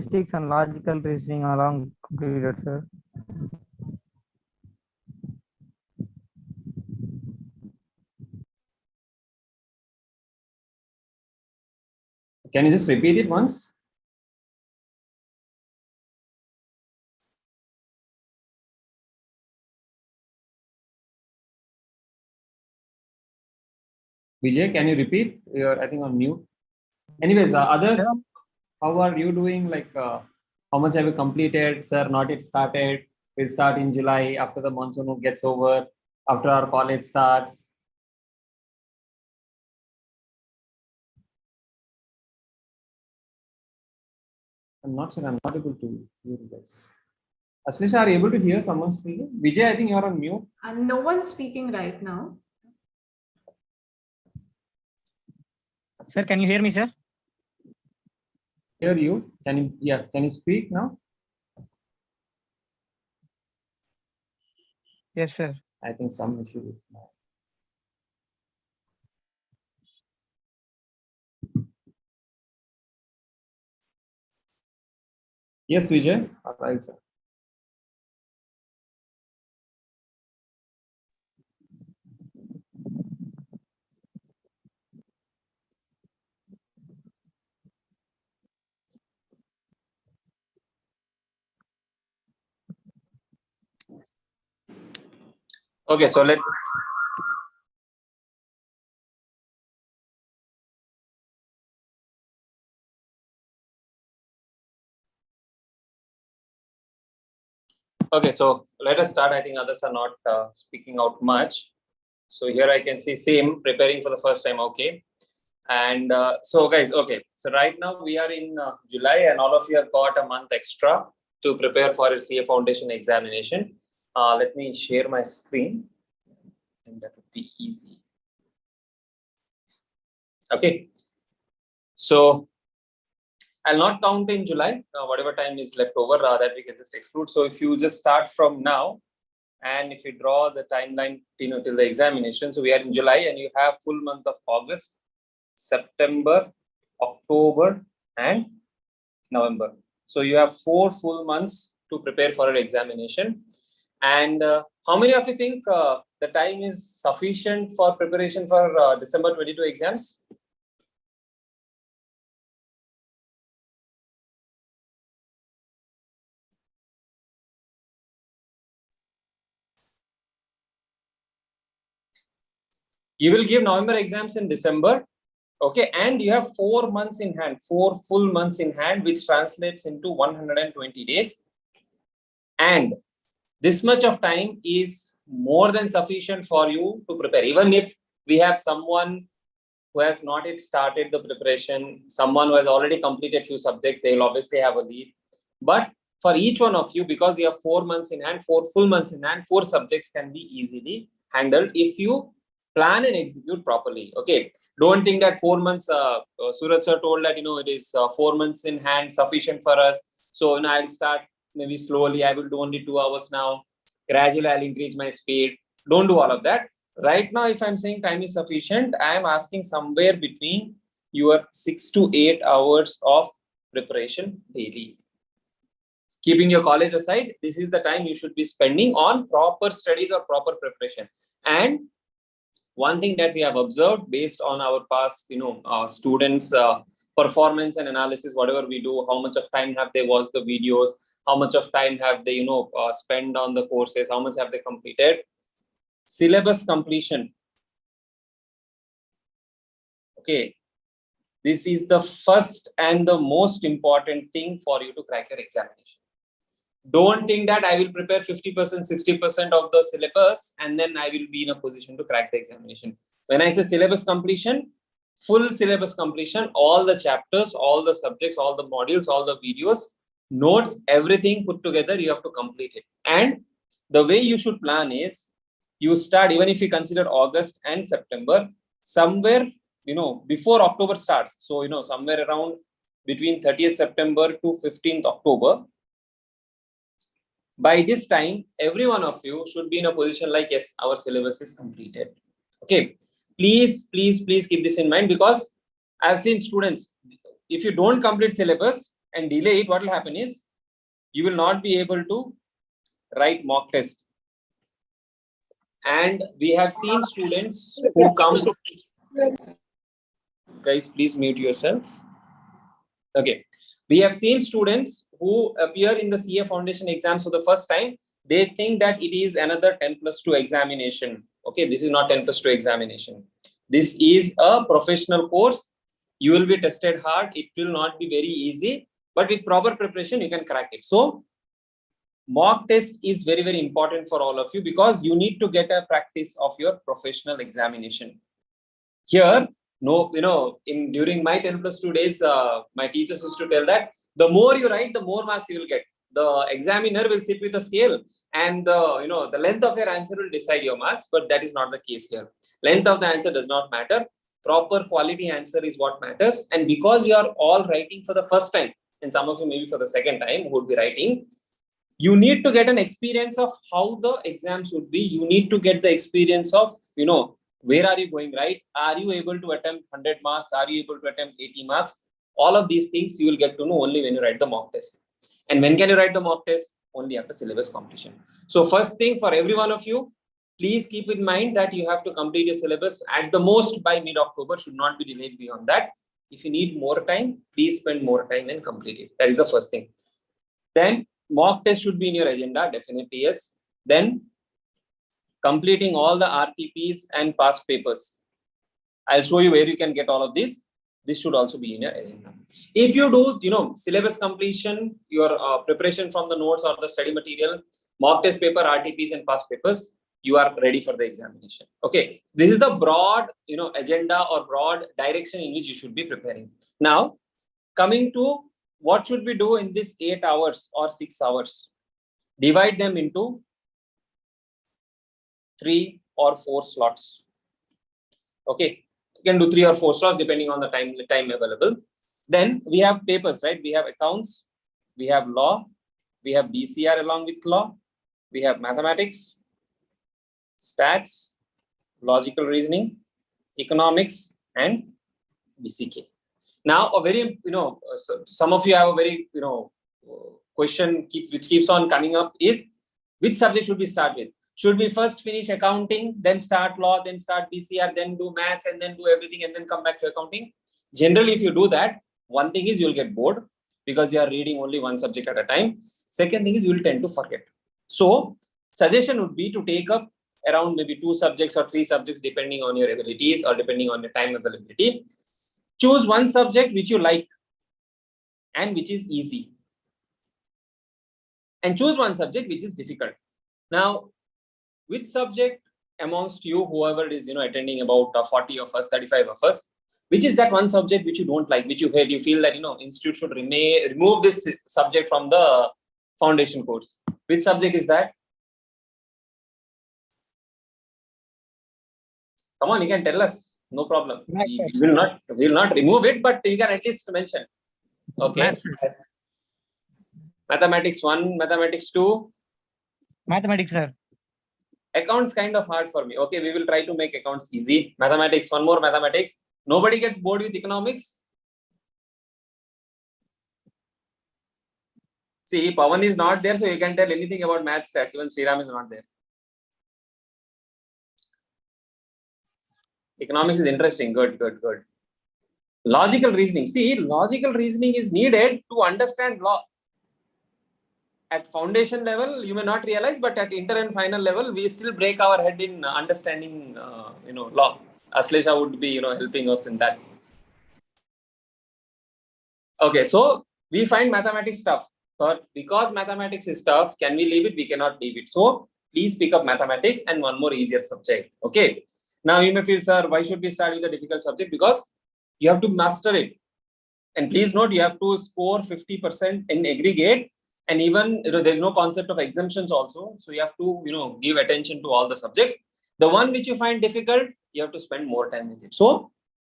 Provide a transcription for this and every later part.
statistics and logical reasoning along completed, sir. Can you just repeat it once? Vijay, can you repeat? You're, I think, on mute. Anyways, others, Yeah. how are you doing? Like, how much have you completed? Sir, not yet started. We'll start in July after the monsoon gets over, after our college starts. I'm not sure. I'm not able to hear you guys. Ashlisha, are you able to hear someone speaking? Vijay, I think you're on mute. No one's speaking right now. Sir, can you hear me, sir? Hear you. Can you? Yeah. Can you speak now? Yes, sir. I think some issue with my. Yes, Vijay. All right, sir. Okay, so let. Okay, so let us start. I think others are not speaking out much. So here I can see same preparing for the first time. Okay. And so guys, okay. So right now we are in July and all of you have got a month extra to prepare for a CA Foundation examination. Let me share my screen and that would be easy. Okay. So I'll not count in July, whatever time is left over that we can just exclude. So if you just start from now, and if you draw the timeline, till the examination, so we are in July and you have full month of August, September, October, and November. So you have 4 full months to prepare for an examination. And how many of you think the time is sufficient for preparation for December 22 exams? You will give November exams in December, okay, and you have 4 months in hand, 4 full months in hand, which translates into 120 days. And this much of time is more than sufficient for you to prepare. Even if we have someone who has not yet started the preparation, someone who has already completed few subjects, they will obviously have a lead. But for each one of you, because you have 4 months in hand, 4 full months in hand, 4 subjects can be easily handled if you plan and execute properly. Okay, don't think that 4 months. Suraj sir told that it is 4 months in hand sufficient for us. So I'll start maybe slowly. I will do only 2 hours now. Gradually, I'll increase my speed. Don't do all of that. Right now, if I'm saying time is sufficient, I am asking somewhere between your 6 to 8 hours of preparation daily. Keeping your college aside, this is the time you should be spending on proper studies or proper preparation. And one thing that we have observed based on our past, students' performance and analysis, whatever we do, how much of time have they watched the videos, how much of time have they, spent on the courses, how much have they completed? Syllabus completion. Okay. This is the first and the most important thing for you to crack your examination. Don't think that I will prepare 50%, 60% of the syllabus and then I will be in a position to crack the examination. When I say syllabus completion, full syllabus completion, all the chapters, all the subjects, all the modules, all the videos, notes, everything put together, you have to complete it. And the way you should plan is, you start, even if you consider August and September, somewhere, before October starts. So, somewhere around between 30th September to 15th October, by this time, every one of you should be in a position like, yes, our syllabus is completed. Okay, please keep this in mind, because I've seen students, if you don't complete syllabus and delay it, what will happen is you will not be able to write mock test. And we have seen students who come. Guys, please mute yourself. Okay. We have seen students who appear in the CA Foundation exams for the first time. They think that it is another 10+2 examination. Okay, this is not 10+2 examination. This is a professional course. You will be tested hard. It will not be very easy, but with proper preparation, you can crack it. So mock test is very, very important for all of you because you need to get a practice of your professional examination. Here, during my 10+2 days, my teachers used to tell that the more you write, the more marks you will get. The examiner will sit with a scale and the length of your answer will decide your marks, but that is not the case here. Length of the answer does not matter. Proper quality answer is what matters. And because you are all writing for the first time, and some of you maybe for the second time who would be writing, you need to get an experience of how the exams would be. You need to get the experience of, where are you going, right? Are you able to attempt 100 marks? Are you able to attempt 80 marks? All of these things you will get to know only when you write the mock test. And when can you write the mock test? Only after syllabus completion. So first thing for every one of you, please keep in mind that you have to complete your syllabus at the most by mid-October, should not be delayed beyond that. If you need more time, please spend more time and complete it. That is the first thing. Then mock test should be in your agenda, definitely yes. Then completing all the RTPs and past papers. I'll show you where you can get all of these. This should also be in your agenda. If you do, syllabus completion, your preparation from the notes or the study material, mock test paper, RTPs and past papers, you are ready for the examination. Okay. This is the broad, agenda or broad direction in which you should be preparing. Now, coming to what should we do in this 8 hours or 6 hours? Divide them into 3 or 4 slots. Okay. You can do 3 or 4 slots depending on the time available. Then we have papers, right? We have accounts, we have law, we have BCR along with law, we have mathematics, stats, logical reasoning, economics, and BCK. Now, a very, some of you have a very, question which keeps on coming up is, which subject should we start with? Should we first finish accounting, then start law, then start BCR, then do maths, and then do everything, and then come back to accounting? Generally, if you do that, one thing is you'll get bored because you are reading only one subject at a time. Second thing is you will tend to forget. So, suggestion would be to take up around maybe 2 subjects or 3 subjects depending on your abilities or depending on your time availability. Choose one subject which you like and which is easy. And choose one subject which is difficult. Now, which subject amongst you, whoever is attending about 40 of us, 35 of us, which is that one subject which you don't like, which you hate, you feel that institute should remove this subject from the foundation course? Which subject is that? Come on, you can tell us. No problem. We will not remove it, but you can at least mention. Okay. Mathematics 1, mathematics 2. Mathematics, sir. Accounts kind of hard for me. Okay, we will try to make accounts easy. Mathematics, one more mathematics. Nobody gets bored with economics. See, Pawan is not there, so you can tell anything about math stats. Even Sriram is not there. Economics is interesting. Good. Logical reasoning. See, logical reasoning is needed to understand law. At foundation level, you may not realize, but at inter and final level, we still break our head in understanding, law. Aslesha would be, helping us in that. Okay, so we find mathematics tough, but because mathematics is tough, can we leave it? We cannot leave it. So please pick up mathematics and one more easier subject. Okay. Now you may feel, sir, why should we start with a difficult subject? Because you have to master it. And please note, you have to score 50% in aggregate. And even, there's no concept of exemptions also. So you have to, give attention to all the subjects. The one which you find difficult, you have to spend more time with it. So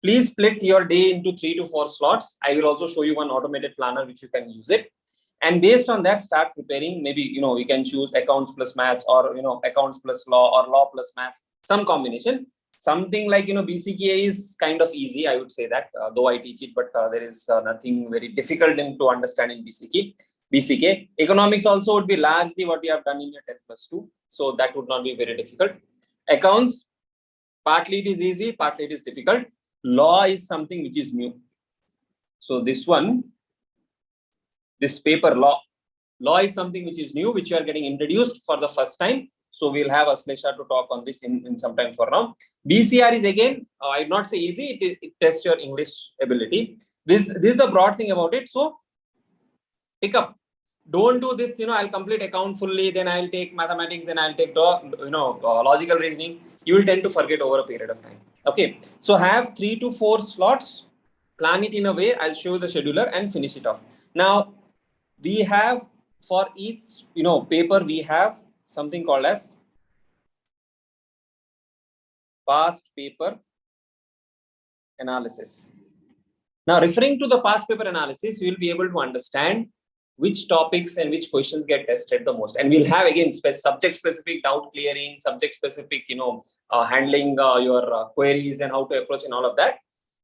please split your day into 3 to 4 slots. I will also show you one automated planner which you can use it. And based on that, start preparing. Maybe, you can choose accounts plus maths or, accounts plus law or law plus maths, some combination. Something like, BCK is kind of easy, I would say that, though I teach it, but there is nothing very difficult to understand in BCK. Economics also would be largely what you have done in your 10+2. So that would not be very difficult. Accounts, partly it is easy, partly it is difficult. Law is something which is new. So this paper law is something which is new, which you are getting introduced for the first time. So we'll have Aslesha to talk on this in some time for now. BCR is again, I would not say easy, it tests your English ability. This is the broad thing about it. So pick up. Don't do this, I'll complete account fully, then I'll take mathematics, then I'll take, logical reasoning. You will tend to forget over a period of time. Okay. So have 3 to 4 slots, plan it in a way. I'll show you the scheduler and finish it off. Now, we have for each, paper, we have something called as past paper analysis. Now, referring to the past paper analysis, you will be able to understand which topics and which questions get tested the most. And we'll have again subject specific doubt clearing, subject specific, handling your queries and how to approach and all of that.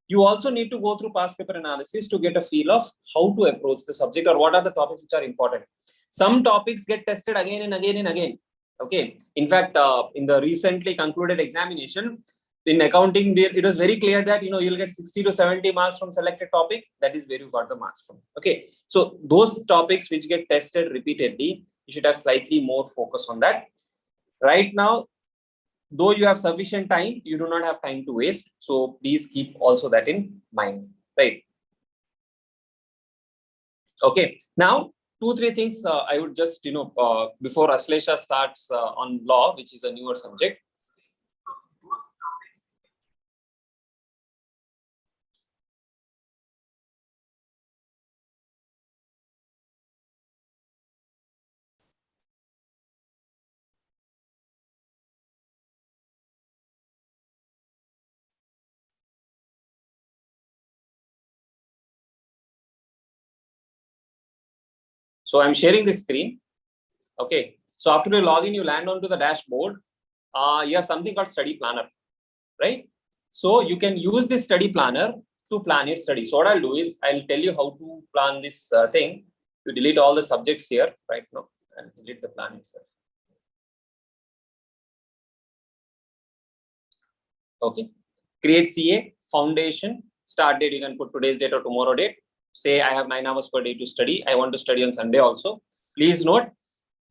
You also need to go through past paper analysis to get a feel of how to approach the subject or what are the topics which are important. Some topics get tested again and again and again. Okay. In fact, in the recently concluded examination in accounting, it was very clear that, you'll get 60 to 70 marks from selected topic. That is where you got the marks from. Okay. So those topics which get tested repeatedly, you should have slightly more focus on that. Right now, though you have sufficient time, you do not have time to waste. So please keep also that in mind, right? Okay. Now, 2-3 things I would just, before Aslesha starts on law, which is a newer subject. So I'm sharing this screen. Okay. So after you log in, you land onto the dashboard. You have something called study planner, right? So you can use this study planner to plan your study. So what I'll do is I'll tell you how to plan this thing. You delete all the subjects here right now and delete the plan itself. Okay. Create CA, foundation, start date. You can put today's date or tomorrow date. Say I have 9 hours per day to study. I want to study on Sunday also. Please note,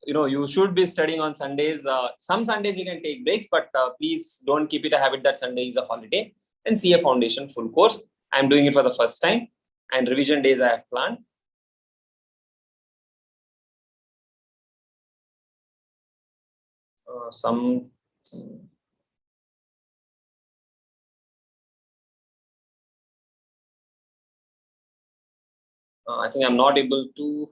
you should be studying on Sundays. Some Sundays you can take breaks, but please don't keep it a habit that Sunday is a holiday. And CA foundation full course. I'm doing it for the first time. And revision days I have planned. I think I'm not able to.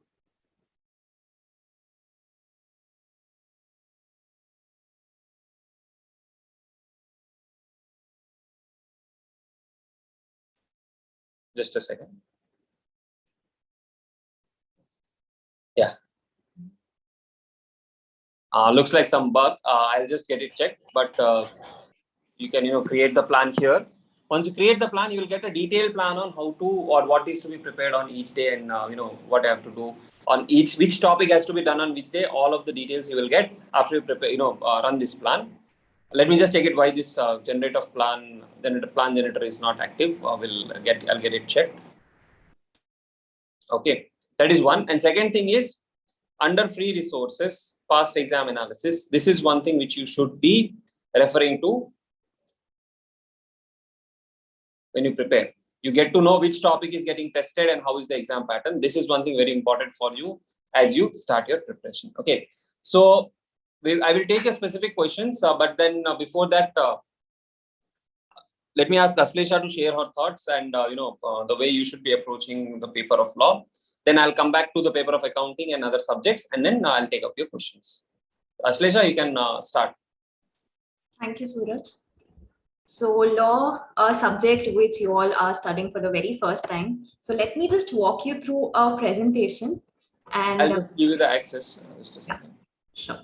Just a second. Yeah. Looks like some bug. I'll just get it checked, but you can, create the plan here. Once you create the plan, you will get a detailed plan on how to or what is to be prepared on each day and, what I have to do on which topic has to be done on which day. All of the details you will get after you prepare, run this plan. Let me just check it why this plan generator is not active. I'll get it checked. Okay, that is one. And second thing is under free resources, past exam analysis. This is one thing which you should be referring to when you prepare. You get to know which topic is getting tested and how is the exam pattern. This is one thing very important for you as you start your preparation. Okay, so I will take a specific questions, but then before that, let me ask Aslesha to share her thoughts and the way you should be approaching the paper of law. Then I'll come back to the paper of accounting and other subjects, and then I'll take up your questions. Aslesha, you can start. Thank you, Suraj. So law, a subject which you all are studying for the very first time. So let me just walk you through a presentation. And I'll just give you the access. Just a second. Sure.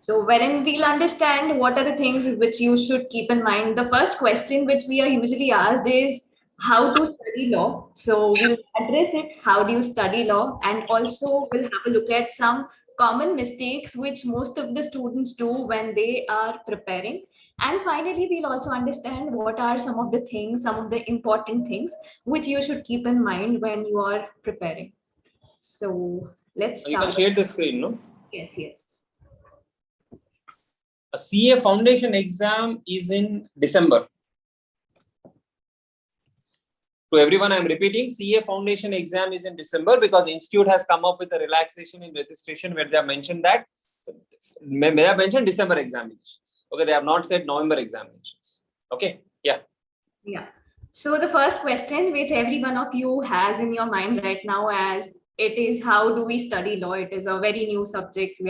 So wherein we'll understand what are the things which you should keep in mind. The first question which we are usually asked is how to study law. So we'll address it. How do you study law? And also we'll have a look at some common mistakes which most of the students do when they are preparing. And finally, we'll also understand what are some of the things, some of the important things which you should keep in mind when you are preparing. So let's You can start. share the screen, no? Yes, yes. A CA foundation exam is in December. To everyone, I'm repeating, CA foundation exam is in December because Institute has come up with a relaxation in registration where they have mentioned that they have mentioned December examinations. Okay, they have not said November examinations. Okay, yeah. Yeah. So the first question which every one of you has in your mind right now, as it is, how do we study law? It is a very new subject.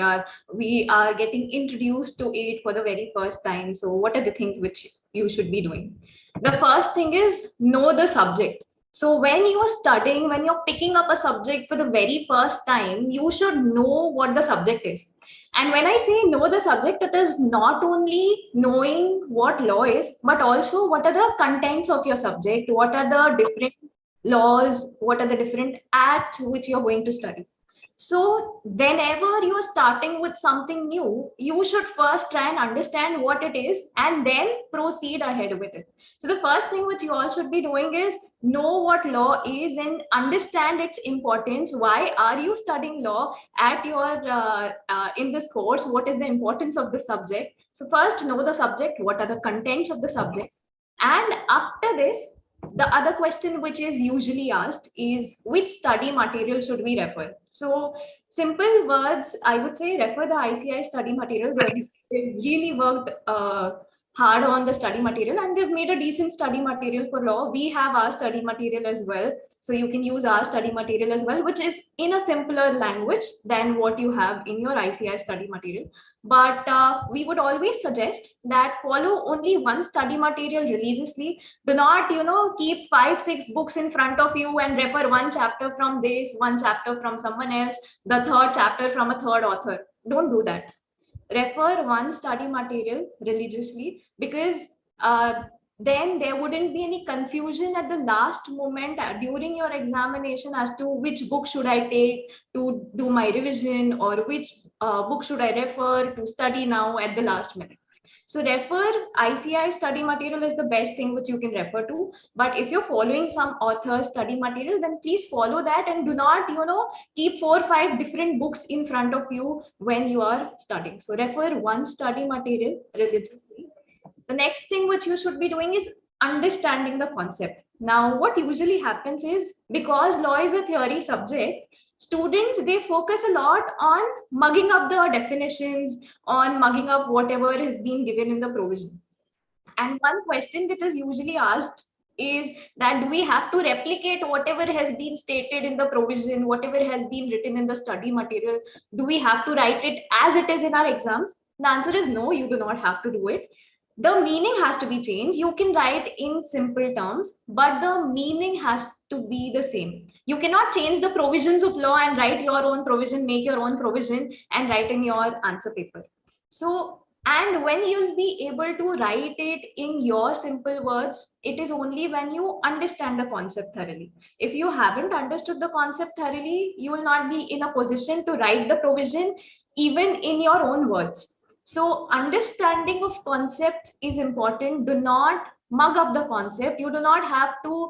We are getting introduced to it for the very first time. So what are the things which you should be doing? The first thing is know the subject. So when you are studying, when you're picking up a subject for the very first time, you should know what the subject is. And when I say know the subject, it is not only knowing what law is, but also what are the contents of your subject, what are the different laws, what are the different acts which you're going to study. So whenever you're starting with something new, you should first try and understand what it is and then proceed ahead with it. So the first thing which you all should be doing is know what law is and understand its importance. Why are you studying law at your in this course? What is the importance of the subject? So first know the subject, what are the contents of the subject, and after this, the other question which is usually asked is which study material should we refer. So simple words, I would say refer the ICI study material. They've really worked hard on the study material and they've made a decent study material for law. We have our study material as well. So you can use our study material as well, which is in a simpler language than what you have in your ICI study material. But we would always suggest that follow only one study material religiously. Do not, keep 5-6 books in front of you and refer one chapter from this, one chapter from someone else, the third chapter from a third author. Don't do that. Refer one study material religiously, because then there wouldn't be any confusion at the last moment during your examination as to which book should I take to do my revision, or which book should I refer to study now at the last minute. So refer ICI study material is the best thing which you can refer to. But if you're following some author's study material, then please follow that and do not, keep 4 or 5 different books in front of you when you are studying. So refer one study material religiously. The next thing which you should be doing is understanding the concept. Now, what usually happens is, because law is a theory subject, students, they focus a lot on mugging up the definitions, on mugging up whatever has been given in the provision. And one question that is usually asked is that do we have to replicate whatever has been stated in the provision, whatever has been written in the study material? Do we have to write it as it is in our exams? The answer is no, you do not have to do it. The meaning has to be changed. You can write in simple terms, but the meaning has to be the same. You cannot change the provisions of law and write your own provision, make your own provision and write in your answer paper. So, and when you'll be able to write it in your simple words, it is only when you understand the concept thoroughly. If you haven't understood the concept thoroughly, you will not be in a position to write the provision even in your own words. So understanding of concepts is important. Do not mug up the concept. You do not have to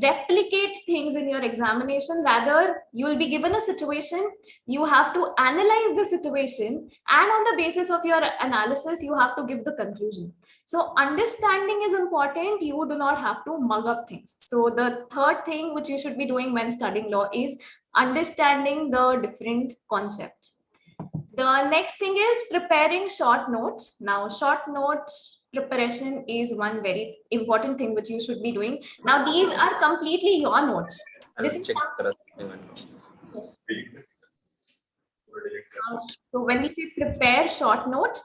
replicate things in your examination. Rather, you will be given a situation. You have to analyze the situation, and on the basis of your analysis, you have to give the conclusion. So understanding is important. You do not have to mug up things. So the third thing which you should be doing when studying law is understanding the different concepts. The next thing is preparing short notes. Now, short notes preparation is one very important thing which you should be doing. Now, these are completely your notes. This is so when we say prepare short notes,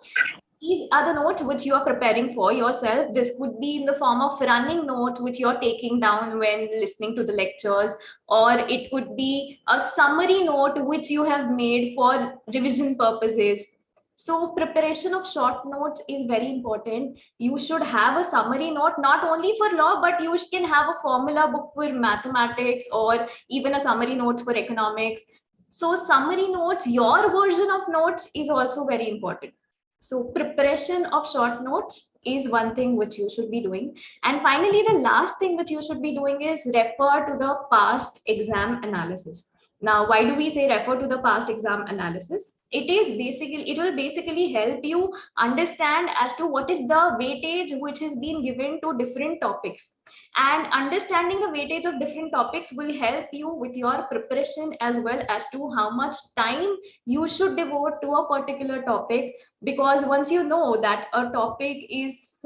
these are the notes which you are preparing for yourself. This could be in the form of running notes which you're taking down when listening to the lectures, or it could be a summary note which you have made for revision purposes. So preparation of short notes is very important. You should have a summary note, not only for law, but you can have a formula book for mathematics or even a summary notes for economics. So summary notes, your version of notes is also very important. So preparation of short notes is one thing which you should be doing. And finally, the last thing which you should be doing is refer to the past exam analysis. Now, why do we say refer to the past exam analysis? It will basically help you understand as to what is the weightage which is being given to different topics. And understanding the weightage of different topics will help you with your preparation as well as to how much time you should devote to a particular topic. Because once you know that a topic is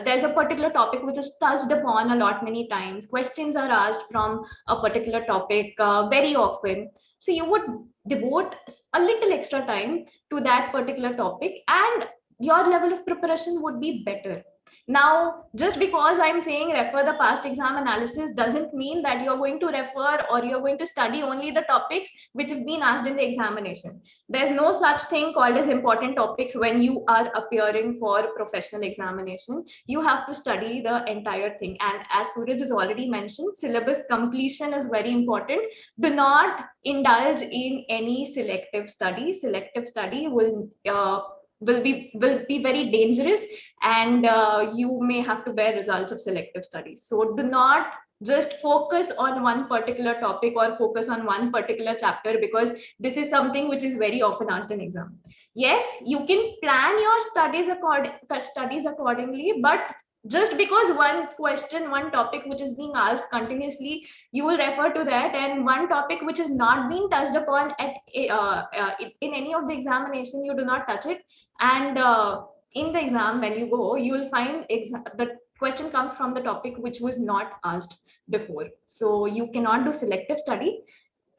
there's a particular topic which is touched upon a lot many times, questions are asked from a particular topic very often, so you would devote a little extra time to that particular topic and your level of preparation would be better. Now, just because I'm saying refer the past exam analysis doesn't mean that you're going to refer or you're going to study only the topics which have been asked in the examination. There's no such thing called as important topics when you are appearing for professional examination. You have to study the entire thing. And as Suraj has already mentioned, syllabus completion is very important. Do not indulge in any selective study. Selective study will be very dangerous, and you may have to bear results of selective studies. So do not just focus on one particular topic or focus on one particular chapter, because this is something which is very often asked in exam. Yes, you can plan your studies accordingly, but just because one question, one topic which is being asked continuously, you will refer to that, and one topic which is not being touched upon at in any of the examination, you do not touch it. And in the exam, when you go, you will find the question comes from the topic which was not asked before. So you cannot do selective study.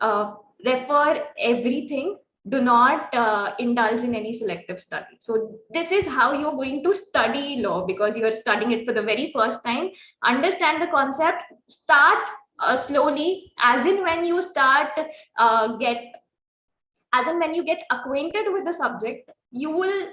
Refer everything. Do not indulge in any selective study. So this is how you're going to study law, because you are studying it for the very first time. Understand the concept. Start slowly, as in when you start when you get acquainted with the subject, you will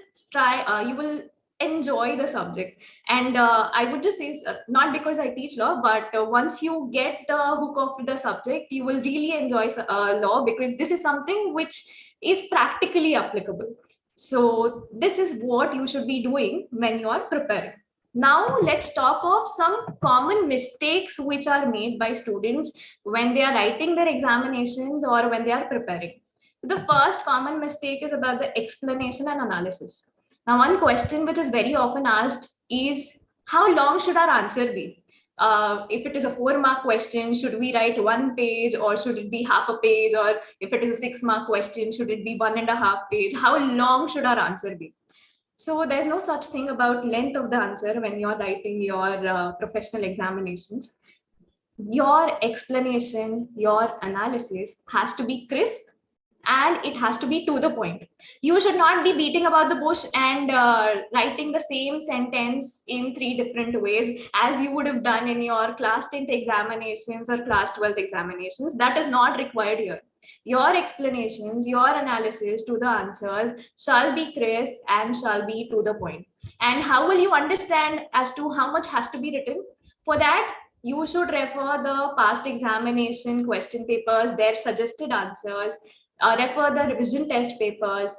enjoy the subject. And I would just say, not because I teach law, but once you get the hook of the subject, you will really enjoy law, because this is something which is practically applicable. So this is what you should be doing when you are preparing. Now let's talk of some common mistakes which are made by students when they are writing their examinations or when they are preparing. The first common mistake is about the explanation and analysis. Now, one question which is very often asked is, how long should our answer be? If it is a 4-mark question, should we write 1 page, or should it be half a page? Or if it is a 6-mark question, should it be 1.5 page? How long should our answer be? So there's no such thing about length of the answer when you're writing your professional examinations. Your explanation, your analysis has to be crisp, and it has to be to the point. You should not be beating about the bush and writing the same sentence in 3 different ways as you would have done in your class 10th examinations or class 12th examinations. That is not required here. Your explanations, your analysis to the answers shall be crisp and shall be to the point. And how will you understand as to how much has to be written? For that, you should refer the past examination question papers, their suggested answers, refer the revision test papers,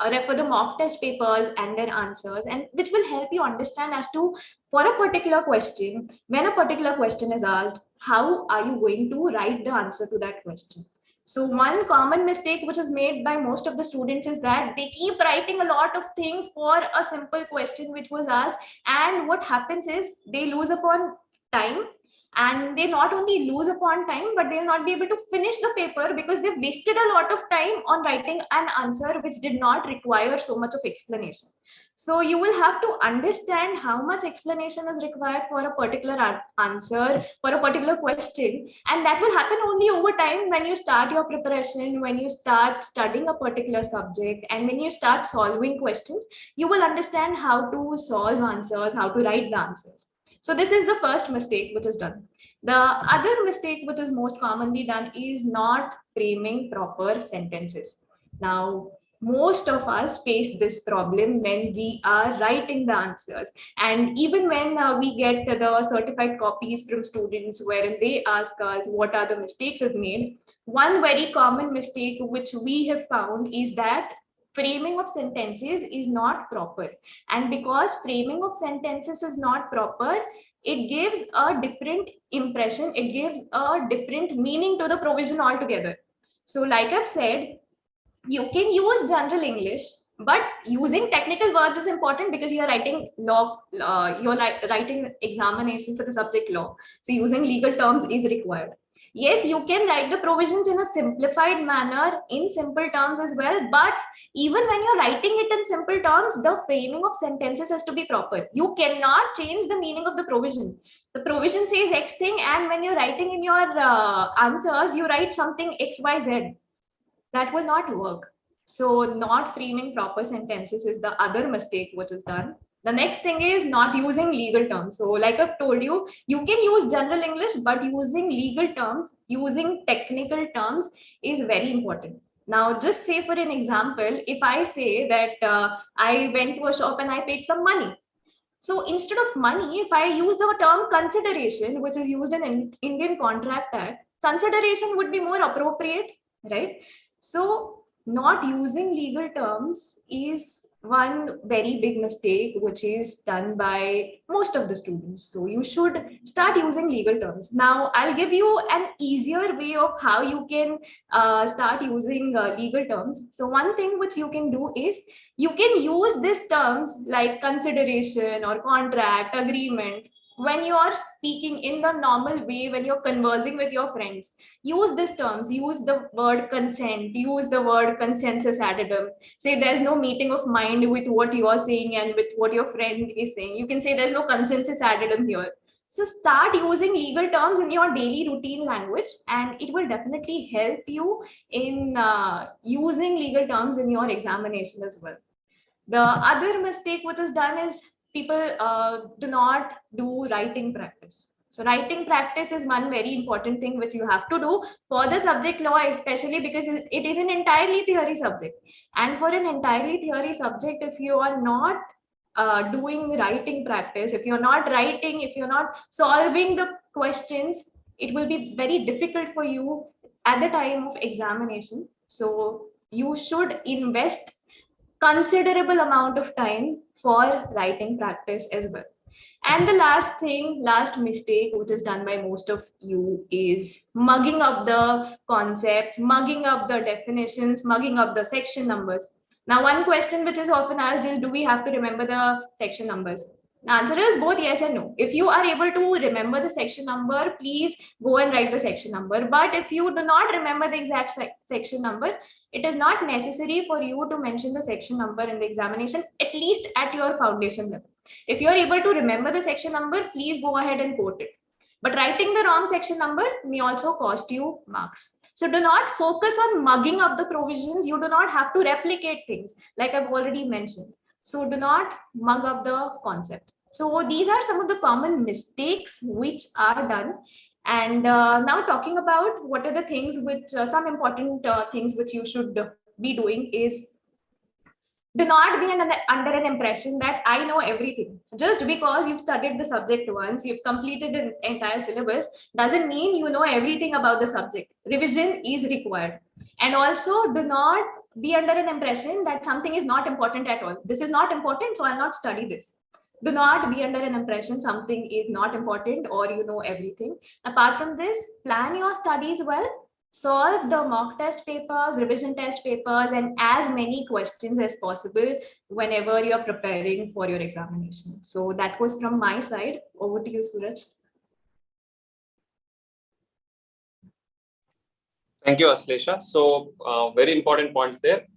refer the mock test papers and their answers, and which will help you understand as to, for a particular question, when a particular question is asked, how are you going to write the answer to that question. So one common mistake which is made by most of the students is that they keep writing a lot of things for a simple question which was asked, and what happens is they lose upon time. And they not only lose upon time, but they'll not be able to finish the paper because they've wasted a lot of time on writing an answer which did not require so much of explanation. So you will have to understand how much explanation is required for a particular answer, for a particular question. And that will happen only over time when you start your preparation, when you start studying a particular subject, and when you start solving questions, you will understand how to solve answers, how to write the answers. So this is the first mistake which is done. The other mistake which is most commonly done is not framing proper sentences. Now, most of us face this problem when we are writing the answers. And even when we get the certified copies from students wherein they ask us what are the mistakes we've made, one very common mistake which we have found is that framing of sentences is not proper. And because framing of sentences is not proper, it gives a different impression, it gives a different meaning to the provision altogether. So like I've said, you can use general English, but using technical words is important because you are writing law, you're writing examination for the subject law. So using legal terms is required. Yes, you can write the provisions in a simplified manner in simple terms as well, but even when you're writing it in simple terms, the framing of sentences has to be proper. You cannot change the meaning of the provision. The provision says X thing, and when you're writing in your answers, you write something XYZ. That will not work. So not framing proper sentences is the other mistake which is done. The next thing is not using legal terms. So like I've told you, you can use general English, but using legal terms, using technical terms is very important. Now, just say for an example, if I say that I went to a shop and I paid some money. So instead of money, if I use the term consideration, which is used in Indian Contract Act, consideration would be more appropriate, right? So not using legal terms is one very big mistake which is done by most of the students. So you should start using legal terms. Now I'll give you an easier way of how you can start using legal terms. So one thing which you can do is you can use these terms like consideration or contract, agreement, when you are speaking in the normal way, when you're conversing with your friends. Use these terms, use the word consent, use the word consensus addendum. Say there's no meeting of mind with what you are saying and with what your friend is saying. You can say there's no consensus addendum here. So start using legal terms in your daily routine language, and it will definitely help you in using legal terms in your examination as well. The other mistake which is done is people do not do writing practice. So writing practice is one very important thing which you have to do for the subject law, especially because it is an entirely theory subject. And for an entirely theory subject, if you are not doing writing practice, if you're not writing, if you're not solving the questions, it will be very difficult for you at the time of examination. So you should invest considerable amount of time for writing practice as well. And the last thing, last mistake which is done by most of you is mugging up the concepts, mugging up the definitions, mugging up the section numbers. Now, one question which is often asked is, do we have to remember the section numbers? The answer is both yes and no. If you are able to remember the section number, please go and write the section number. But if you do not remember the exact section number, it is not necessary for you to mention the section number in the examination, at least at your foundation level. If you're able to remember the section number, please go ahead and quote it. But writing the wrong section number may also cost you marks. So do not focus on mugging up the provisions. You do not have to replicate things like I've already mentioned. So do not mug up the concept. So these are some of the common mistakes which are done. And now talking about what are the things which, some important things which you should be doing is, do not be under an impression that I know everything. Just because you've studied the subject once, you've completed the entire syllabus, doesn't mean you know everything about the subject. Revision is required. And also do not be under an impression that something is not important at all. This is not important, so I'll not study this. Do not be under an impression something is not important or you know everything. Apart from this, plan your studies well, solve the mock test papers, revision test papers, and as many questions as possible whenever you're preparing for your examination. So that was from my side. Over to you, Suraj. Thank you, Aslesha. So very important points there,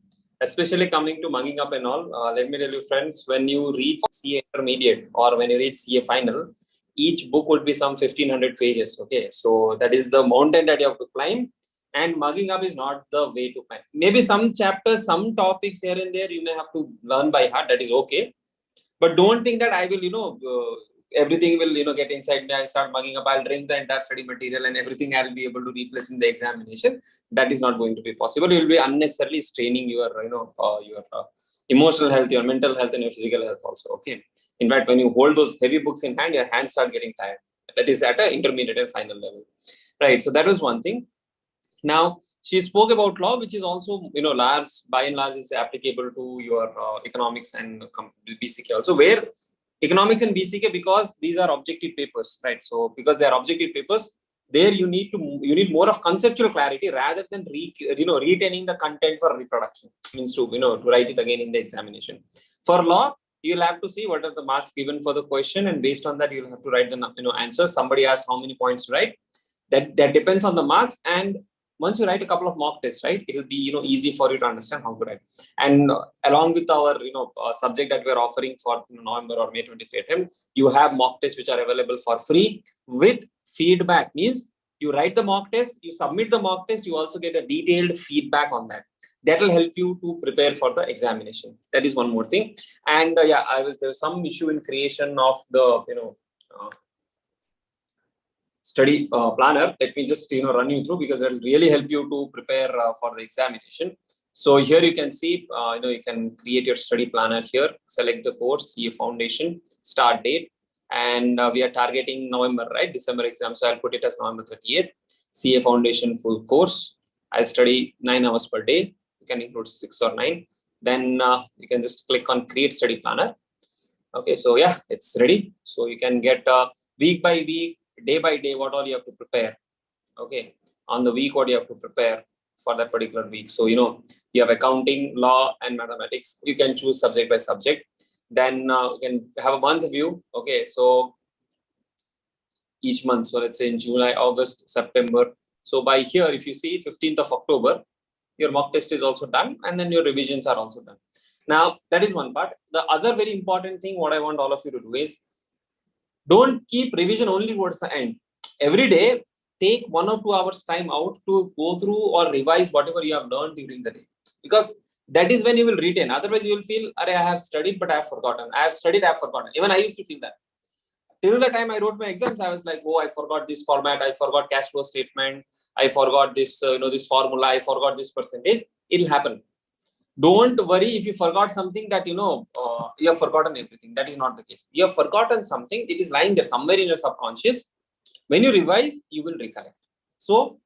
especially coming to mugging up and all. Let me tell you, friends, when you reach CA intermediate or when you reach CA final, each book would be some 1500 pages. Okay, so that is the mountain that you have to climb, and mugging up is not the way to climb. Maybe some chapters, some topics here and there you may have to learn by heart. That is okay, but don't think that I will, everything will, get inside me. I'll start mugging up. I'll drink the entire study material and everything I'll be able to replace in the examination. That is not going to be possible. You'll be unnecessarily straining your, your emotional health, your mental health, and your physical health also. Okay. In fact, when you hold those heavy books in hand, your hands start getting tired. That is at an intermediate and final level, right? So that was one thing. Now, she spoke about law, which is also, by and large, is applicable to your economics and BCK also, where economics and BCK, because these are objective papers, right? So because they are objective papers, there you need more of conceptual clarity rather than retaining the content for reproduction. Means to write it again in the examination. For law, you'll have to see what are the marks given for the question, and based on that, you'll have to write the answers. Somebody asked how many points to write. That depends on the marks, and once you write a couple of mock tests, right, it will be easy for you to understand how to write. And along with our subject that we're offering for November or May 23 attempt, you have mock tests which are available for free with feedback. Means you write the mock test, you submit the mock test, you also get a detailed feedback on that. That will help you to prepare for the examination. That is one more thing. And there was some issue in creation of the study planner. Let me just run you through, because that will really help you to prepare for the examination. So here you can see you can create your study planner here. Select the course, CA Foundation, start date, and we are targeting November, right? December exam. So I'll put it as November 30th. CA Foundation full course. I'll study 9 hours per day. You can include 6 or 9. Then you can just click on create study planner. Okay, so yeah, it's ready. So you can get week by week, day by day, what all you have to prepare. Okay, on the week, what you have to prepare for that particular week. So you have accounting, law, and mathematics. You can choose subject by subject. Then you can have a month view. Okay, so each month, so let's say in July, August, September. So by here, if you see 15th of October, your mock test is also done, and then your revisions are also done. Now, that is one part. The other very important thing, what I want all of you to do is, don't keep revision only towards the end. Every day, take 1 or 2 hours time out to go through or revise whatever you have learned during the day. Because that is when you will retain. Otherwise, you will feel, I have studied, but I have forgotten. I have studied, I have forgotten. Even I used to feel that. Till the time I wrote my exams, I was like, oh, I forgot this format. I forgot cash flow statement. I forgot this, this formula. I forgot this percentage. It'll happen. Don't worry if you forgot something that, you have forgotten everything. That is not the case. You have forgotten something. It is lying there somewhere in your subconscious. When you revise, you will recollect. So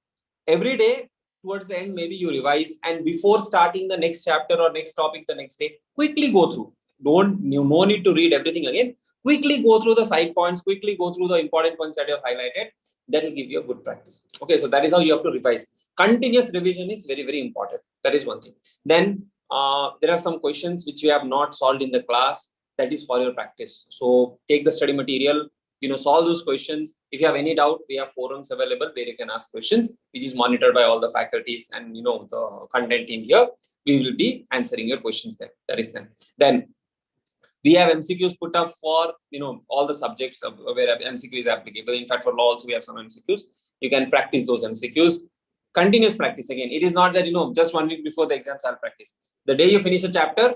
every day towards the end, maybe you revise, and before starting the next chapter or next topic the next day, quickly go through. No need to read everything again. Quickly go through the side points, quickly go through the important points that you have highlighted. That will give you a good practice. Okay, so that is how you have to revise. Continuous revision is very, very important. That is one thing. Then there are some questions which we have not solved in the class. That is for your practice. So take the study material, solve those questions. If you have any doubt, we have forums available where you can ask questions, which is monitored by all the faculties and the content team here. We will be answering your questions there. That is them. Then we have MCQs put up for all the subjects where MCQ is applicable. In fact, for law also we have some MCQs. You can practice those MCQs. Continuous practice again. It is not that just 1 week before the exams I'll practice. The day you finish a chapter,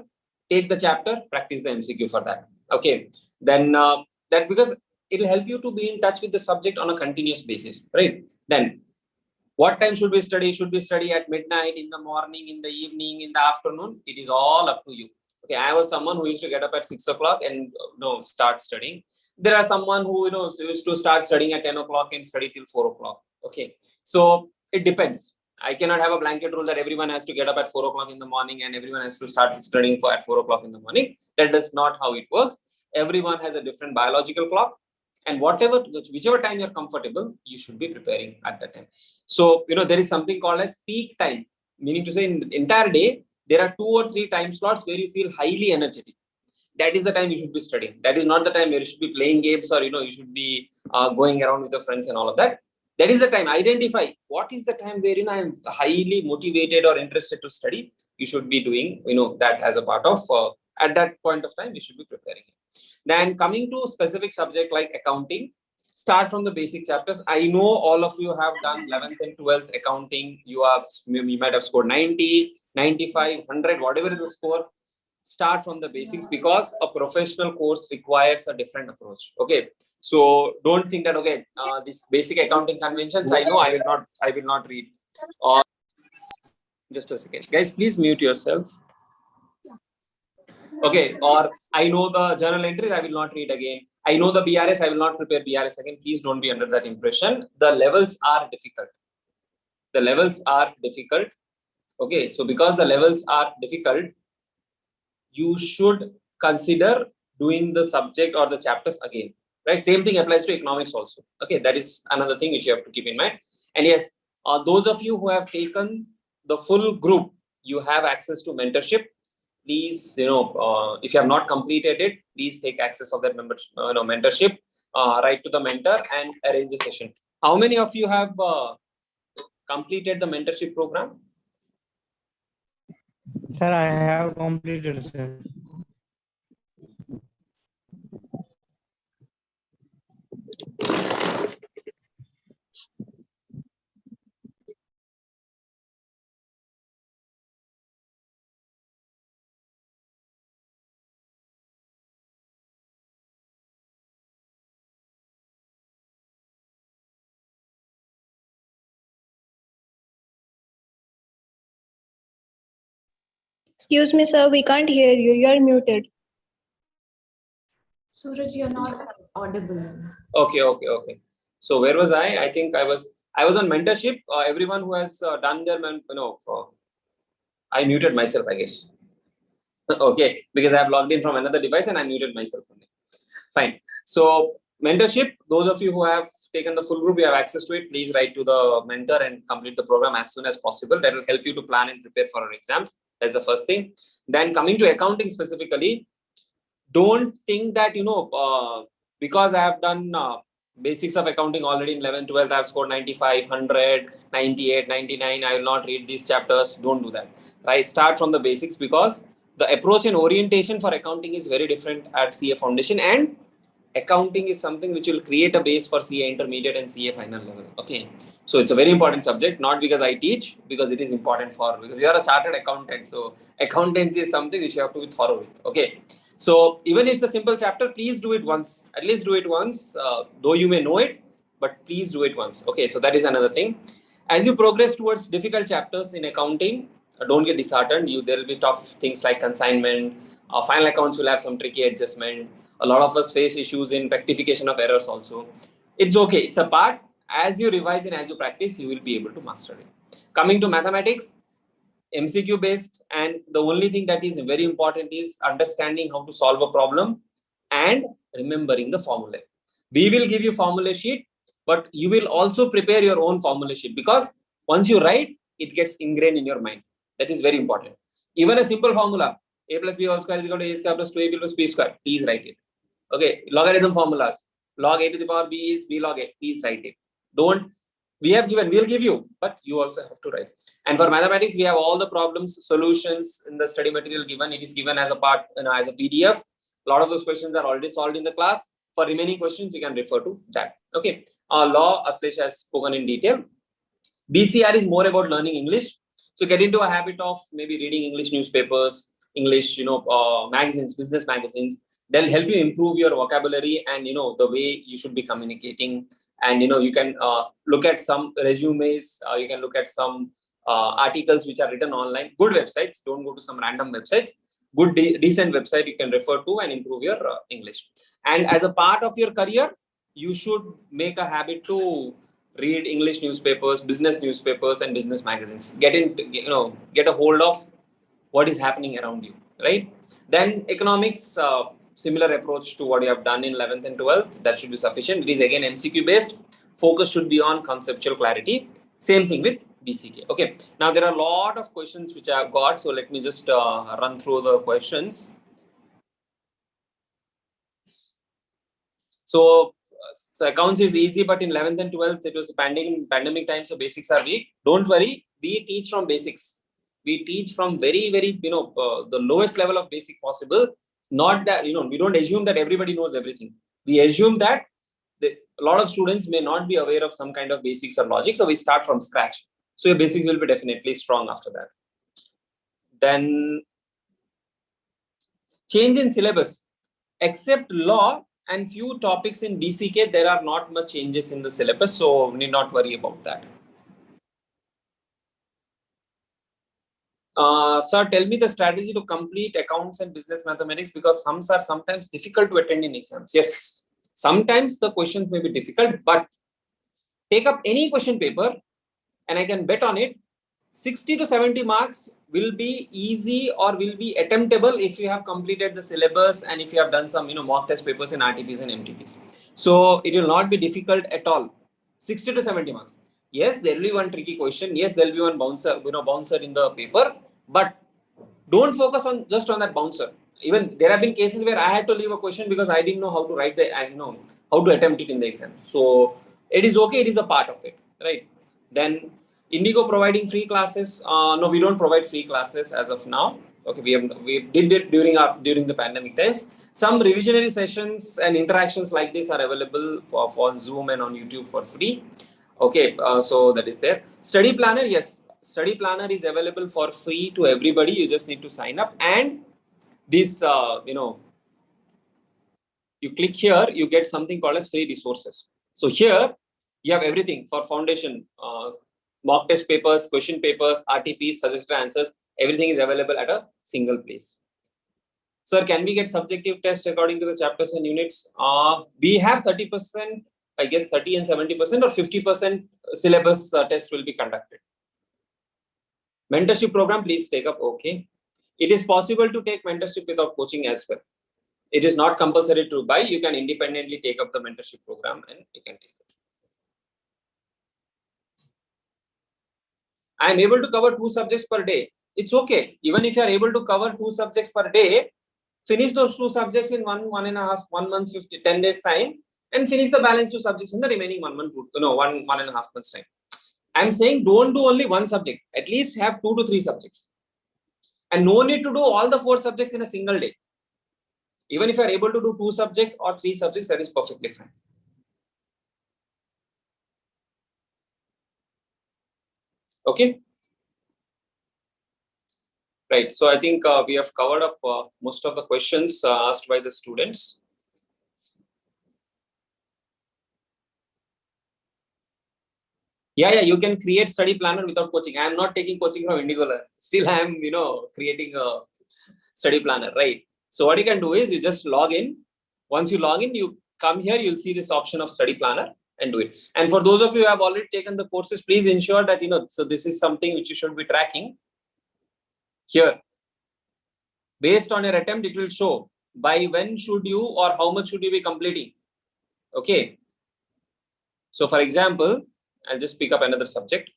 take the chapter, practice the MCQ for that. Okay. Then that, because it will help you to be in touch with the subject on a continuous basis, right? Then what time should we study? Should we study at midnight, in the morning, in the evening, in the afternoon? It is all up to you. Okay, I was someone who used to get up at 6 o'clock and start studying. There are someone who used to start studying at 10 o'clock and study till 4 o'clock. Okay, so it depends. I cannot have a blanket rule that everyone has to get up at 4 o'clock in the morning and everyone has to start studying at 4 o'clock in the morning. That is not how it works. Everyone has a different biological clock, and whichever time you're comfortable, you should be preparing at that time. So there is something called as peak time, meaning to say in the entire day, there are 2 or 3 time slots where you feel highly energetic. That is the time you should be studying. That is not the time where you should be playing games or you should be going around with your friends and all of that. That is the time. Identify what is the time wherein I am highly motivated or interested to study. You should be doing that as a part of at that point of time. You should be preparing it. Then coming to specific subject like accounting, start from the basic chapters. I know all of you have done 11th and 12th accounting. You might have scored 90, 95, 100, whatever is the score. start from the basics because a professional course requires a different approach. Okay, so don't think that okay, this basic accounting conventions I know, I will not read. Or just a second, guys, please mute yourself. Okay, or I know the journal entries, I will not read again. I know the BRS, I will not prepare BRS again. Please don't be under that impression. The levels are difficult. The levels are difficult. Okay, so because the levels are difficult, you should consider doing the subject or the chapters again, right? Same thing applies to economics also. Okay, that is another thing which you have to keep in mind. And yes, those of you who have taken the full group, you have access to mentorship. Please, if you have not completed it, please take access of that mentorship. Write to the mentor and arrange a session. How many of you have completed the mentorship program? Sir, I have completed, sir. Excuse me, sir, we can't hear you. You are muted. Suraj, you're not audible. Okay. So where was I? I think I was on mentorship. Everyone who has done their, I muted myself, I guess. Okay, because I have logged in from another device and I muted myself. Fine. So mentorship, those of you who have taken the full group, you have access to it. Please write to the mentor and complete the program as soon as possible. That will help you to plan and prepare for our exams. That's the first thing. Then coming to accounting specifically, don't think that, because I have done basics of accounting already in 11th, 12th, I have scored 95, 100, 98, 99. I will not read these chapters. Don't do that. Right? Start from the basics because the approach and orientation for accounting is very different at CA Foundation, and accounting is something which will create a base for CA Intermediate and CA Final level. Okay. So it's a very important subject, not because I teach, because it is important because you are a chartered accountant. So accountancy is something which you have to be thorough with. Okay. So even if it's a simple chapter, please do it once. At least do it once, though you may know it, but please do it once. Okay, so that is another thing. As you progress towards difficult chapters in accounting, don't get disheartened. There will be tough things like consignment. Final accounts will have some tricky adjustment. A lot of us face issues in rectification of errors also. It's okay. It's a part. As you revise and as you practice, you will be able to master it. Coming to mathematics, MCQ based, and the only thing that is very important is understanding how to solve a problem and remembering the formula. We will give you formula sheet, but you will also prepare your own formula sheet, because once you write, it gets ingrained in your mind. That is very important. Even a simple formula, a plus b whole square is equal to a square plus 2ab plus b square, please write it. Okay, logarithm formulas, log a to the power b is b log a, please write it. We'll give you, but you also have to write. And for mathematics, we have all the problems, solutions in the study material given. It is given as a part, as a PDF. A lot of those questions are already solved in the class. For remaining questions, you can refer to that. Okay. Law, Ashlesh has spoken in detail. BCR is more about learning English. So get into a habit of maybe reading English newspapers, English, magazines, business magazines. They'll help you improve your vocabulary and, the way you should be communicating. And, you can look at some resumes. You can look at some articles which are written online. Good websites. Don't go to some random websites. Good, decent website you can refer to and improve your English. And as a part of your career, you should make a habit to read English newspapers, business newspapers, and business magazines. Get a hold of what is happening around you, right? Then economics, similar approach to what you have done in 11th and 12th, that should be sufficient. It is again MCQ based. Focus should be on conceptual clarity. Same thing with BCK. Okay. Now there are a lot of questions which I have got. So let me just run through the questions. So accounts is easy, but in 11th and 12th, it was pandemic time. So basics are weak. Don't worry. We teach from basics. We teach from very, very, the lowest level of basic possible. Not that, we don't assume that everybody knows everything. We assume that a lot of students may not be aware of some kind of basics or logic. So we start from scratch. So your basics will be definitely strong after that. Then change in syllabus. Except law and few topics in DCK, there are not much changes in the syllabus, so need not worry about that. Sir, tell me the strategy to complete accounts and business mathematics, because sums are sometimes difficult to attend in exams. Yes, sometimes the questions may be difficult, but take up any question paper and I can bet on it, 60 to 70 marks will be easy or will be attemptable if you have completed the syllabus and if you have done some mock test papers in RTPs and MTPs. So it will not be difficult at all. 60 to 70 marks. Yes, there will be one tricky question. Yes, there will be one bouncer in the paper, but don't focus on just on that bouncer. Even there have been cases where I had to leave a question because I didn't know how to write how to attempt it in the exam. So it is okay. It is a part of it, right? Then Indigo providing free classes. No, we don't provide free classes as of now. Okay, we did it during the pandemic times. Some revisionary sessions and interactions like this are available for Zoom and on YouTube for free. Okay, so that is there. Study planner, yes, study planner is available for free to everybody. You just need to sign up, and this you click here, you get something called as free resources. So here you have everything for foundation, mock test papers, question papers, RTPs, suggested answers. Everything is available at a single place. Sir, can we get subjective test according to the chapters and units? We have 30%, I guess 30 and 70% or 50% syllabus test will be conducted. Mentorship program, please take up. Okay. It is possible to take mentorship without coaching as well. It is not compulsory to buy. You can independently take up the mentorship program and you can take it. I am able to cover 2 subjects per day. It's okay. Even if you are able to cover 2 subjects per day, finish those 2 subjects in 1 month, 10 days time, and finish the balance 2 subjects in the remaining 1 month, 1.5 months time. I'm saying don't do only 1 subject. At least have 2 to 3 subjects. And no need to do all the 4 subjects in a single day. Even if you are able to do 2 subjects or 3 subjects, that is perfectly fine. Okay. Right. So I think we have covered up most of the questions asked by the students. Yeah, you can create study planner without coaching. I am not taking coaching from Indigo Learn. Still, I am, creating a study planner, right? So what you can do is you just log in. Once you log in, you come here, you'll see this option of study planner and do it. And for those of you who have already taken the courses, please ensure that, so this is something which you should be tracking here. Based on your attempt, it will show by when should you or how much should you be completing. Okay. So for example, I'll just pick up another subject.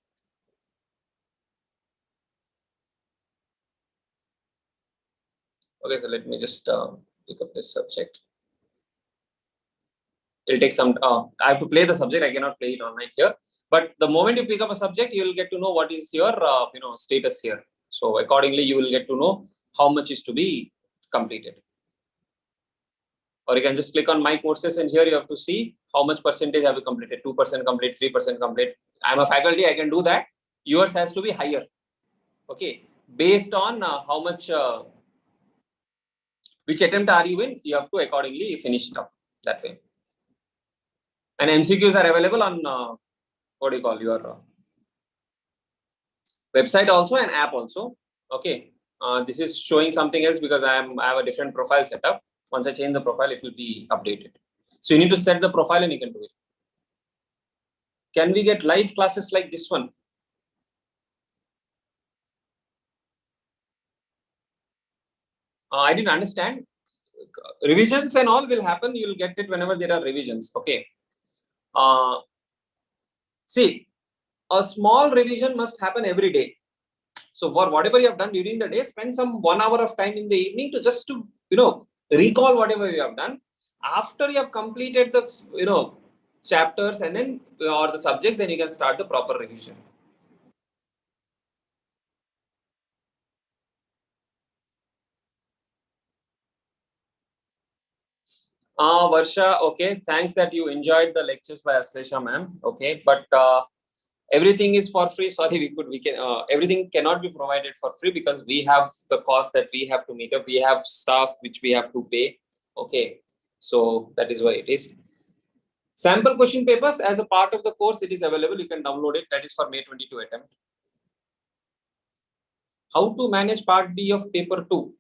Okay, so let me just pick up this subject. It'll take some, I have to play the subject. I cannot play it online here. But the moment you pick up a subject, you will get to know what is your, status here. So accordingly, you will get to know how much is to be completed. Or you can just click on my courses, and here you have to see how much percentage have you completed. 2% complete, 3% complete. I'm a faculty, I can do that. Yours has to be higher. Okay, based on how much, which attempt are you in, you have to accordingly finish it up that way. And MCQs are available on what do you call your website also and app also. Okay, this is showing something else because I have a different profile setup. Once I change the profile, it will be updated. So you need to set the profile and you can do it. Can we get live classes like this one? I didn't understand. Revisions and all will happen. You will get it whenever there are revisions. Okay. See, a small revision must happen every day. So for whatever you have done during the day, spend some 1 hour of time in the evening to just to, recall whatever you have done. After you have completed the, chapters and then, or the subjects, then you can start the proper revision. Varsha, okay. Thanks that you enjoyed the lectures by Aslesha ma'am. Okay. But Everything is for free. Sorry, everything cannot be provided for free because we have the cost that we have to meet up. We have staff which we have to pay. Okay, so that is why it is. Sample question papers as a part of the course, it is available. You can download it. That is for May 22 attempt. How to manage part B of paper 2.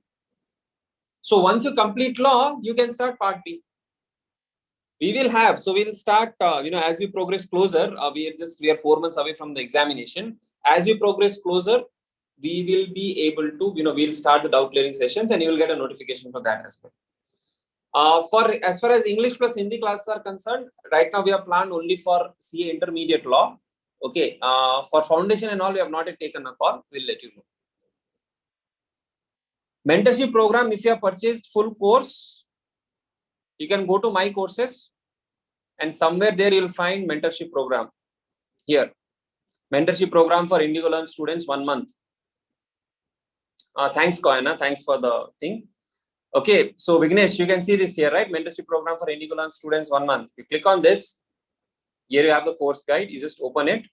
So once you complete law, you can start part B. We will have, so we'll start, as we progress closer, we are 4 months away from the examination. As we progress closer, we will be able to, we'll start the doubt clearing sessions and you will get a notification for that as well. As far as English plus Hindi classes are concerned, right now we have planned only for CA intermediate law. Okay. For foundation and all, we have not yet taken a call. We'll let you know. Mentorship program, if you have purchased full course, you can go to my courses and somewhere there you'll find mentorship program. Here, mentorship program for Indigo Learn students, 1 month. Thanks, Koyana. Thanks for the thing. Okay, so Vignesh, you can see this here, right? Mentorship program for Indigo Learn students, 1 month. You click on this. Here you have the course guide. You just open it.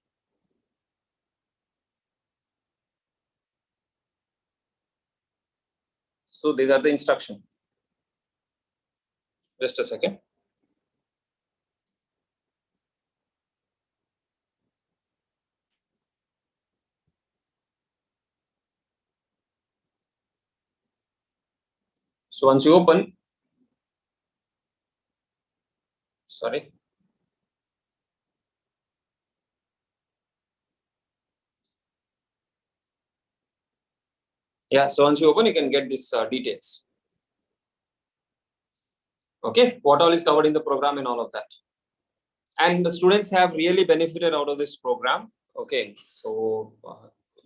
So these are the instructions. Just a second. So once you open, sorry. Yeah, so once you open, you can get these details. Okay, what all is covered in the program and all of that. And the students have really benefited out of this program. Okay, so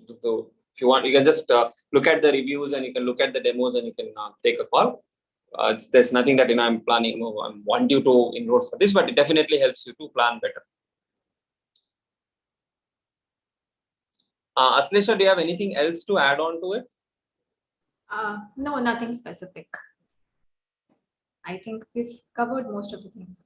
if you want, you can just look at the reviews and you can look at the demos and you can take a call. There's nothing that I'm planning. I want you to enroll for this, but it definitely helps you to plan better. Aslesha, do you have anything else to add on to it? No, nothing specific. I think we've covered most of the things.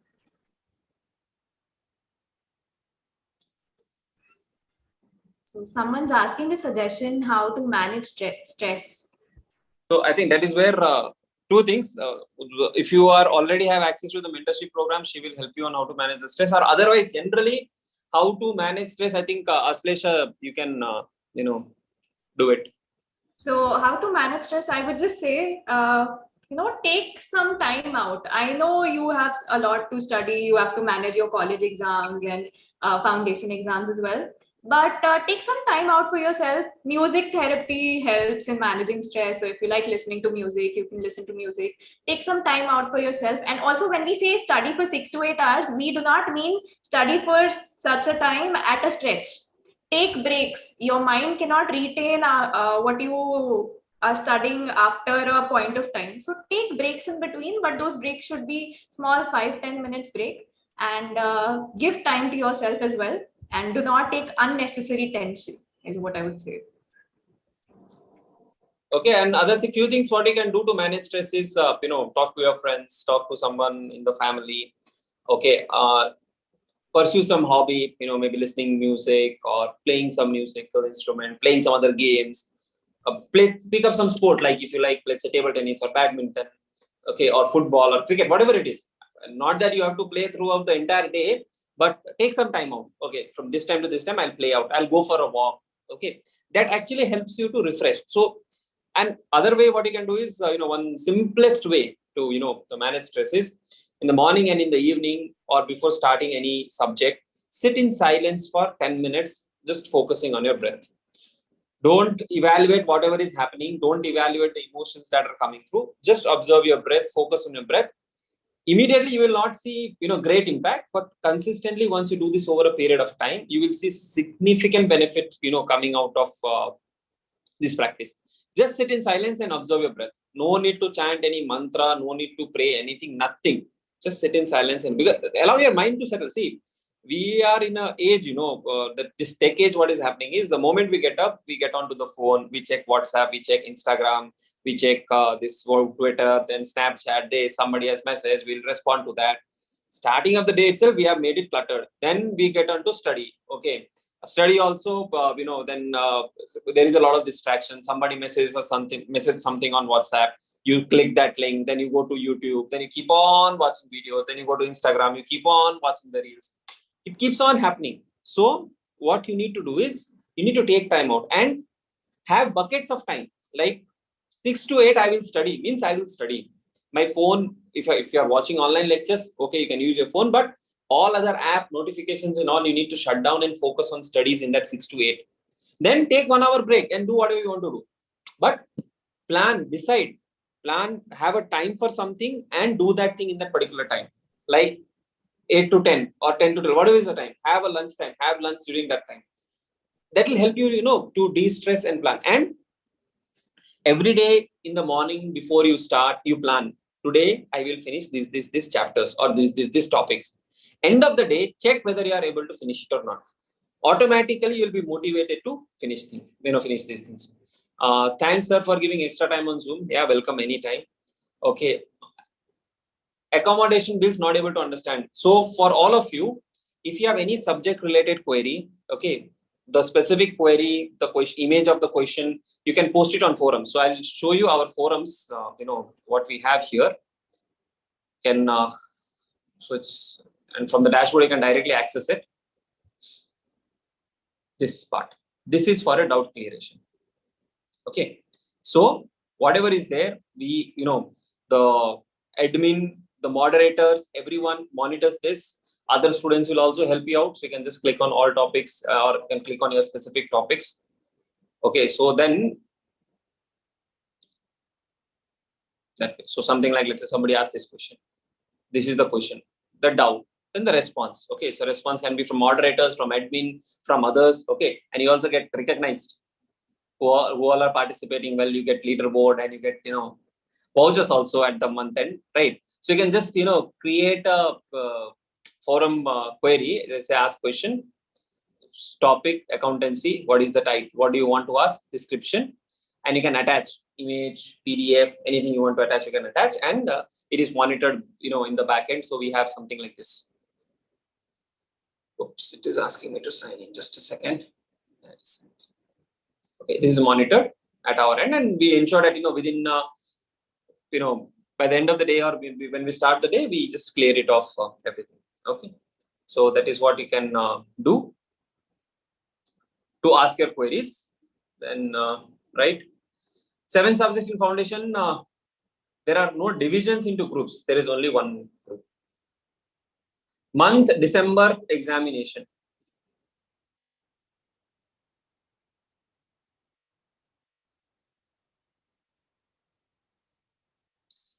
So someone's asking a suggestion how to manage stress. So I think that is where two things. If you are already have access to the mentorship program, she will help you on how to manage the stress. Or otherwise, generally, how to manage stress. I think Aslesha, you can do it. So how to manage stress? I would just say, take some time out. I know you have a lot to study. You have to manage your college exams and foundation exams as well. But take some time out for yourself. Music therapy helps in managing stress. So if you like listening to music, you can listen to music. Take some time out for yourself. And also when we say study for 6 to 8 hours, we do not mean study for such a time at a stretch. Take breaks. Your mind cannot retain what you are studying after a point of time. So take breaks in between, but those breaks should be small 5-10 minutes break, and give time to yourself as well. And do not take unnecessary tension is what I would say. Okay, and few things what you can do to manage stress is, talk to your friends, talk to someone in the family. Okay, pursue some hobby, maybe listening music or playing some musical instrument, playing some other games. Pick up some sport, like if you like, let's say table tennis or badminton, okay, or football or cricket, whatever it is. Not that you have to play throughout the entire day, but take some time out. Okay, from this time to this time, I'll play out. I'll go for a walk. Okay, that actually helps you to refresh. So, and other way, what you can do is, one simplest way to, to manage stress is in the morning and in the evening or before starting any subject, sit in silence for 10 minutes, just focusing on your breath. Don't evaluate whatever is happening. Don't evaluate the emotions that are coming through. Just observe your breath, focus on your breath. Immediately, you will not see, great impact, but consistently, once you do this over a period of time, you will see significant benefit, coming out of this practice. Just sit in silence and observe your breath. No need to chant any mantra, no need to pray anything, nothing. Just sit in silence and allow your mind to settle. See, we are in an age, this tech age, what is happening is the moment we get up, we get onto the phone, we check WhatsApp, we check Instagram, we check this Twitter, then Snapchat, somebody has message, we'll respond to that. Starting of the day itself, we have made it cluttered. Then we get on to study. Okay. Study also, then there is a lot of distraction. Somebody messages something on WhatsApp. You click that link, then you go to YouTube, then you keep on watching videos, then you go to Instagram, you keep on watching the reels. It keeps on happening. So what you need to do is you need to take time out and have buckets of time. Like 6 to 8, I will study, means I will study. My phone, if you are watching online lectures, okay, you can use your phone, but all other app notifications and all, you need to shut down and focus on studies in that 6 to 8. Then take 1 hour break and do whatever you want to do. But decide, have a time for something and do that thing in that particular time. Like 8 to 10 or 10 to 12, whatever is the time. Have a lunch time, have lunch during that time. That will help you, to de-stress and plan. And every day in the morning before you start, you plan. Today, I will finish these chapters or these topics. End of the day, check whether you are able to finish it or not. Automatically, you'll be motivated to finish these things. Thanks, sir, for giving extra time on Zoom. Yeah, welcome anytime. Okay. Accommodation bills not able to understand. So for all of you, if you have any subject related query, okay, the specific query, the question, image of the question, you can post it on forums. So I'll show you our forums, what we have here. And from the dashboard, you can directly access it. This part. This is for a doubt clearation. Okay. So whatever is there, the admin, the moderators, everyone monitors this. Other students will also help you out. So you can just click on all topics or you can click on your specific topics. Okay. So then that way. So something like, let's say somebody asked this question. This is the question, the doubt, then the response. Okay. So response can be from moderators, from admin, from others. Okay. And you also get recognized who all are participating. Well, you get leaderboard and you get, vouchers also at the month end, right? So you can just, create a forum query, let's say ask question, topic, accountancy, what is the type, what do you want to ask, description, and you can attach image, PDF, anything you want to attach, you can attach, and it is monitored, in the backend. So we have something like this. Oops, it is asking me to sign in. Just a second. Okay, this is monitored at our end, and we ensure that within by the end of the day or when we start the day, we just clear it off everything. Okay, so that is what you can do to ask your queries. Then right, 7 subjects in foundation. There are no divisions into groups. There is only one group. Month December examination.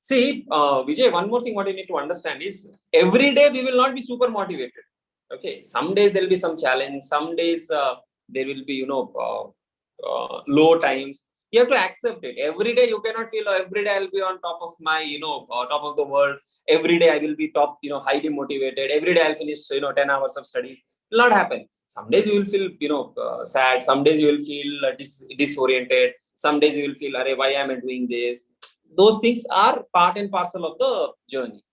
See, Vijay, one more thing what you need to understand is every day we will not be super motivated. Okay, some days there will be some challenge. Some days there will be, low times. You have to accept it. Every day you cannot feel, every day I'll be on top of my, top of the world. Every day I will be top, highly motivated. Every day I'll finish, 10 hours of studies. It will not happen. Some days you will feel, sad. Some days you will feel disoriented. Some days you will feel, why am I doing this? Those things are part and parcel of the journey.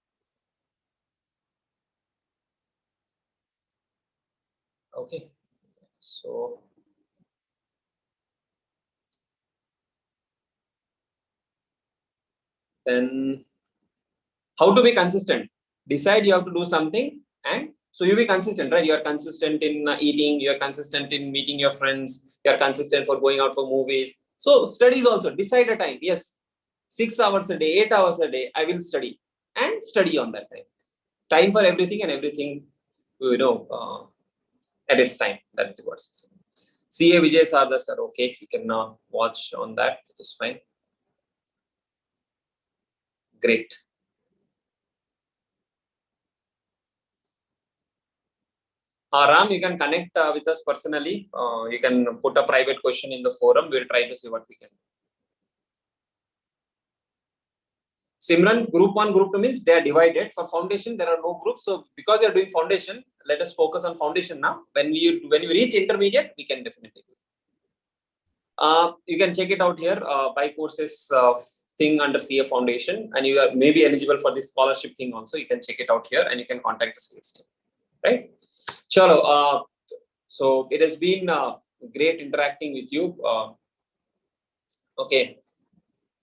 Okay, so then how to be consistent? Decide you have to do something, and so you be consistent, right? You are consistent in eating, you are consistent in meeting your friends, you are consistent for going out for movies. So studies also, decide a time. Yes, 6 hours a day, 8 hours a day, I will study and study on that time. Time for everything and everything, at its time. That's what it is. CA Vijay Sardar sir, okay, you can watch on that, which is fine. Great. Ram, you can connect with us personally. You can put a private question in the forum. We'll try to see what we can do. Simran, group 1, group 2 means they are divided. For foundation, there are no groups. So because you are doing foundation, let us focus on foundation now. When you reach intermediate, we can definitely do it. You can check it out here by courses thing under CA Foundation, and you are maybe eligible for this scholarship thing also. You can check it out here and you can contact the sales team. Right? Chalo, So it has been great interacting with you. Okay,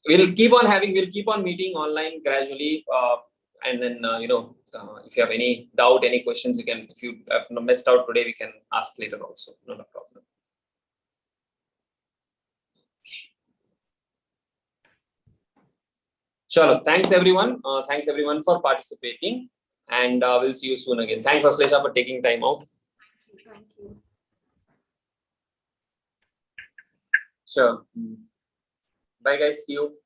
we'll keep on meeting online gradually, and then if you have any doubt, any questions, you can. If you have missed out today, we can ask later also. Not a problem. Chalo, thanks everyone. Thanks everyone for participating, and we'll see you soon again. Thanks, Aslesha, for taking time out. Thank you. Sure. Bye, guys. See you.